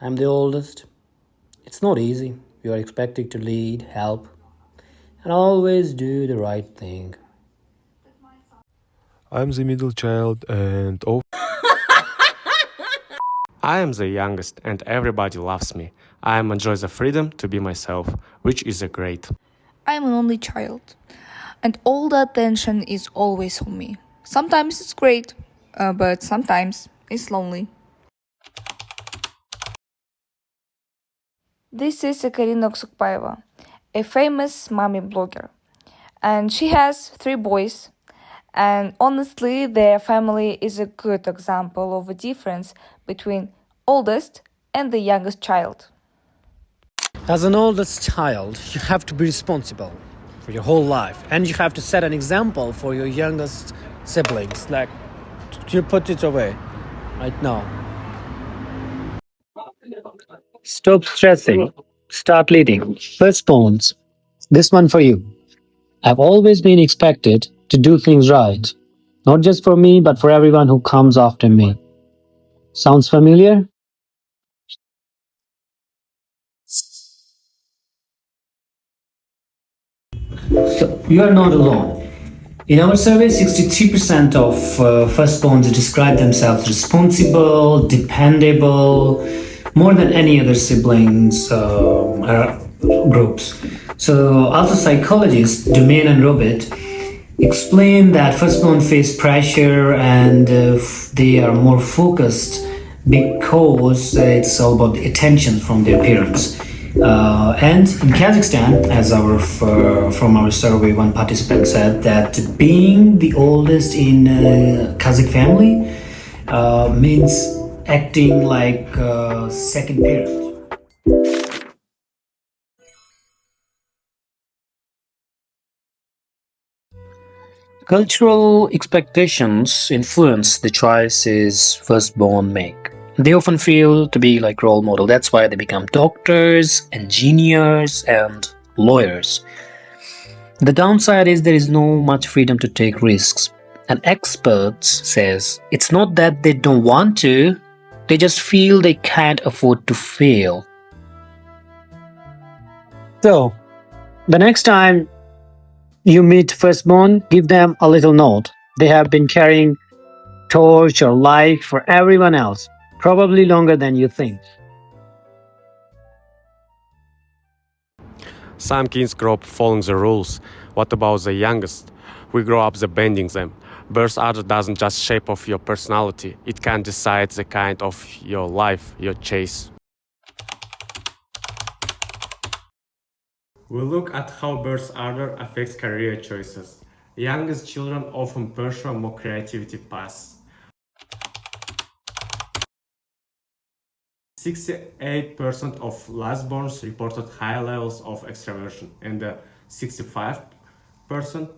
I'm the oldest. It's not easy. You are expected to lead, help, and always do the right thing. I'm the middle child and I am the youngest and everybody loves me. I enjoy the freedom to be myself, which is a great. I'm an only child, and all the attention is always on me. Sometimes it's great, but sometimes it's lonely. This is Karina Oksukpaeva, a famous mommy blogger, and she has 3 boys. And honestly, their family is a good example of a difference between oldest and the youngest child. As an oldest child, you have to be responsible for your whole life, and you have to set an example for your youngest siblings. Like, you put it away right now. Stop stressing. Start leading. Firstborns. This one for you. I've always been expected to do things right. Not just for me, but for everyone who comes after me. Sounds familiar? So, you are not alone. In our survey, 63% of firstborns describe themselves responsible, dependable, more than any other siblings groups. So, also psychologists, Domain and Robert, explain that firstborn face pressure and they are more focused because it's all about the attention from their parents. And in Kazakhstan, as our from our survey, one participant said that being the oldest in a Kazakh family means acting like a second parent. Cultural expectations influence the choices firstborn make. They often feel to be like role model. That's why they become doctors, engineers, and lawyers. The downside is there is no much freedom to take risks. And experts says it's not that they don't want to, they just feel they can't afford to fail. So, the next time you meet firstborn, give them a little note. They have been carrying torch or light for everyone else, probably longer than you think. Some kids grow up following the rules. What about the youngest? We grow up bending them. Birth order doesn't just shape of your personality, it can decide the kind of your life you chase. We look at how birth order affects career choices. Youngest children often pursue more creativity paths. 68% of lastborns reported high levels of extraversion, and 65%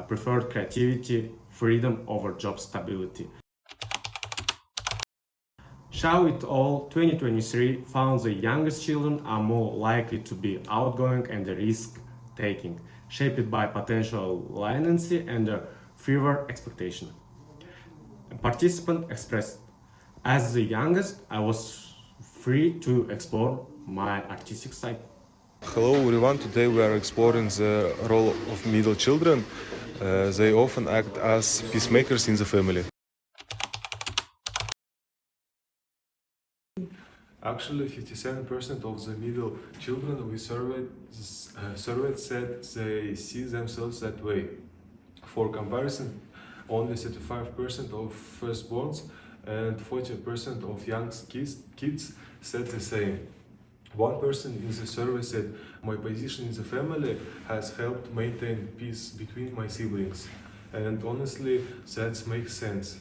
preferred creativity, freedom over job stability. Show it all 2023 found the youngest children are more likely to be outgoing and risk-taking, shaped by potential leniency and fewer expectation. A participant expressed, as the youngest, I was free to explore my artistic side. hello everyone. Today we are exploring the role of middle children. They often act as peacemakers in the family. Actually, 57% of the middle children we surveyed said they see themselves that way. For comparison, only 35% of firstborns and 40% of young kids said the same. One person in the survey said, my position in the family has helped maintain peace between my siblings. And honestly, that makes sense.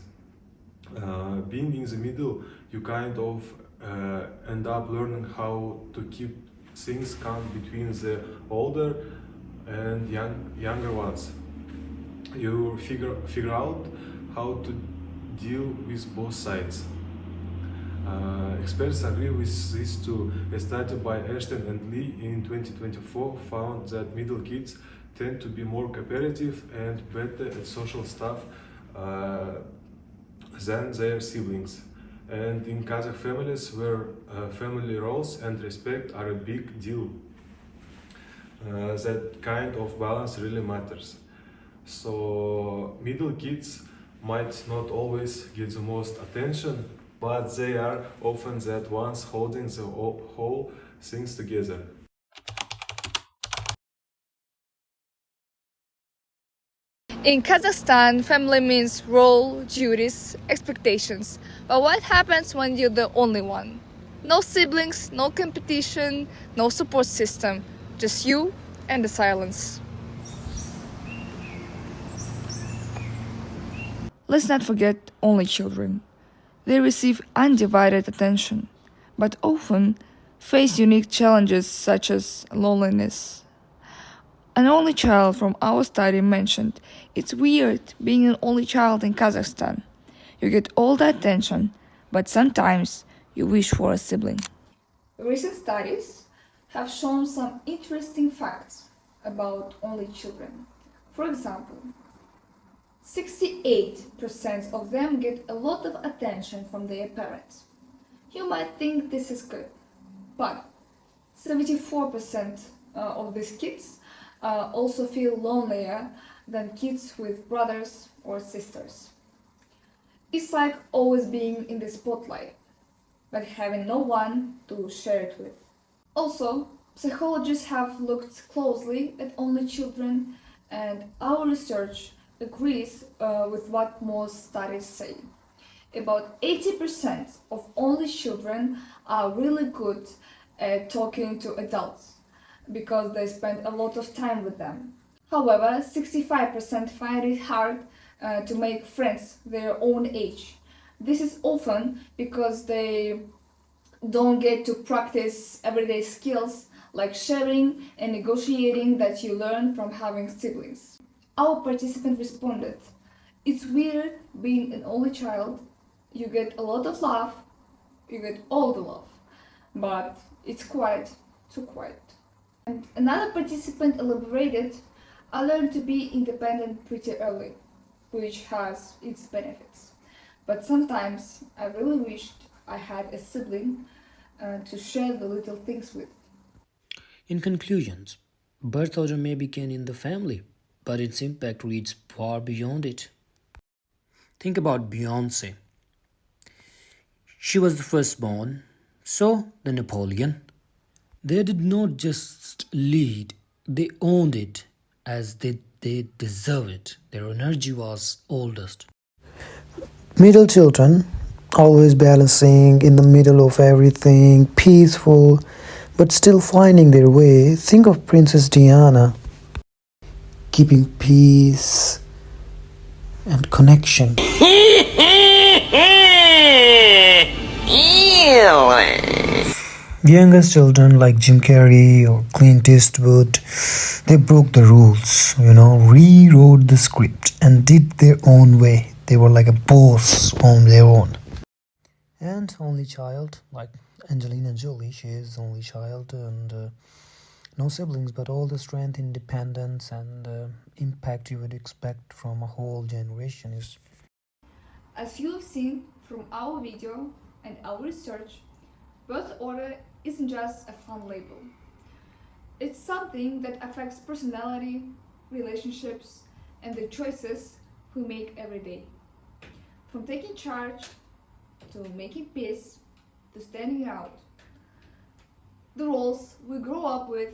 Being in the middle, you kind of end up learning how to keep things calm between the older and younger ones. You figure out how to deal with both sides. Experts agree with this too. A study by Ashton and Lee in 2024 found that middle kids tend to be more cooperative and better at social stuff than their siblings. And in Kazakh families, where family roles and respect are a big deal, that kind of balance really matters. So middle kids might not always get the most attention, but they are often that ones holding the whole things together. In Kazakhstan, family means role, duties, expectations. But what happens when you're the only one? No siblings, no competition, no support system, just you and the silence. Let's not forget only children. They receive undivided attention, but often face unique challenges such as loneliness. An only child from our study mentioned, it's weird being an only child in Kazakhstan. You get all the attention, but sometimes you wish for a sibling. Recent studies have shown some interesting facts about only children. For example, 68% of them get a lot of attention from their parents. You might think this is good, but 74% of these kids also feel lonelier than kids with brothers or sisters. It's like always being in the spotlight, but having no one to share it with. Also, psychologists have looked closely at only children, and our research agrees with what most studies say. About 80% of only children are really good at talking to adults because they spend a lot of time with them. However, 65% find it hard to make friends their own age. This is often because they don't get to practice everyday skills like sharing and negotiating that you learn from having siblings. Our participant responded, "It's weird being an only child. You get a lot of love, you get all the love, but it's quiet, too quiet." And another participant elaborated, "I learned to be independent pretty early, which has its benefits. But sometimes I really wished I had a sibling to share the little things with." In conclusions, birth order may begin in the family, but its impact reaches far beyond it. Think about Beyonce. She was the firstborn, so the Napoleon. They did not just lead, they owned it as they deserve it. Their energy was oldest. Middle children, always balancing in the middle of everything, peaceful, but still finding their way. Think of Princess Diana, keeping peace and connection. Youngest children like Jim Carrey or Clint Eastwood, they broke the rules, rewrote the script and did their own way. They were like a boss on their own. And only child, like Angelina Jolie, she is the only child and no siblings, but all the strength, independence and impact you would expect from a whole generation is. As you have seen from our video and our research, birth order isn't just a fun label. It's something that affects personality, relationships, and the choices we make every day. From taking charge to making peace to standing out. The roles we grow up with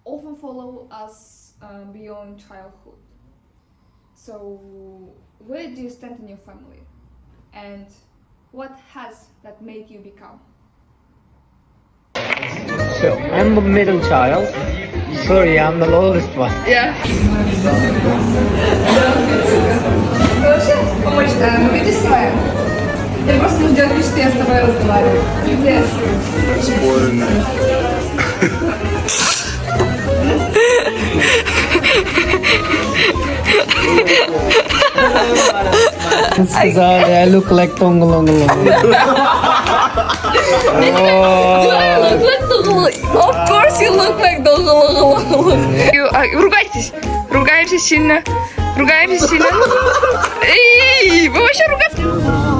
often follow us beyond childhood. So, where do you stand in your family? And what has that made you become? So, I'm the middle child. Sorry, I'm the oldest one. Yeah. Вообще, помочь, мы видишь своя? Я просто не ждет, что я с тобой разговариваю. Yes. I look like Tongolongolong. Do I look like Dongolong? Of course you look like Dongolong. Ругайтесь. Ругаемся сильно. Эй, вы вообще ругаться?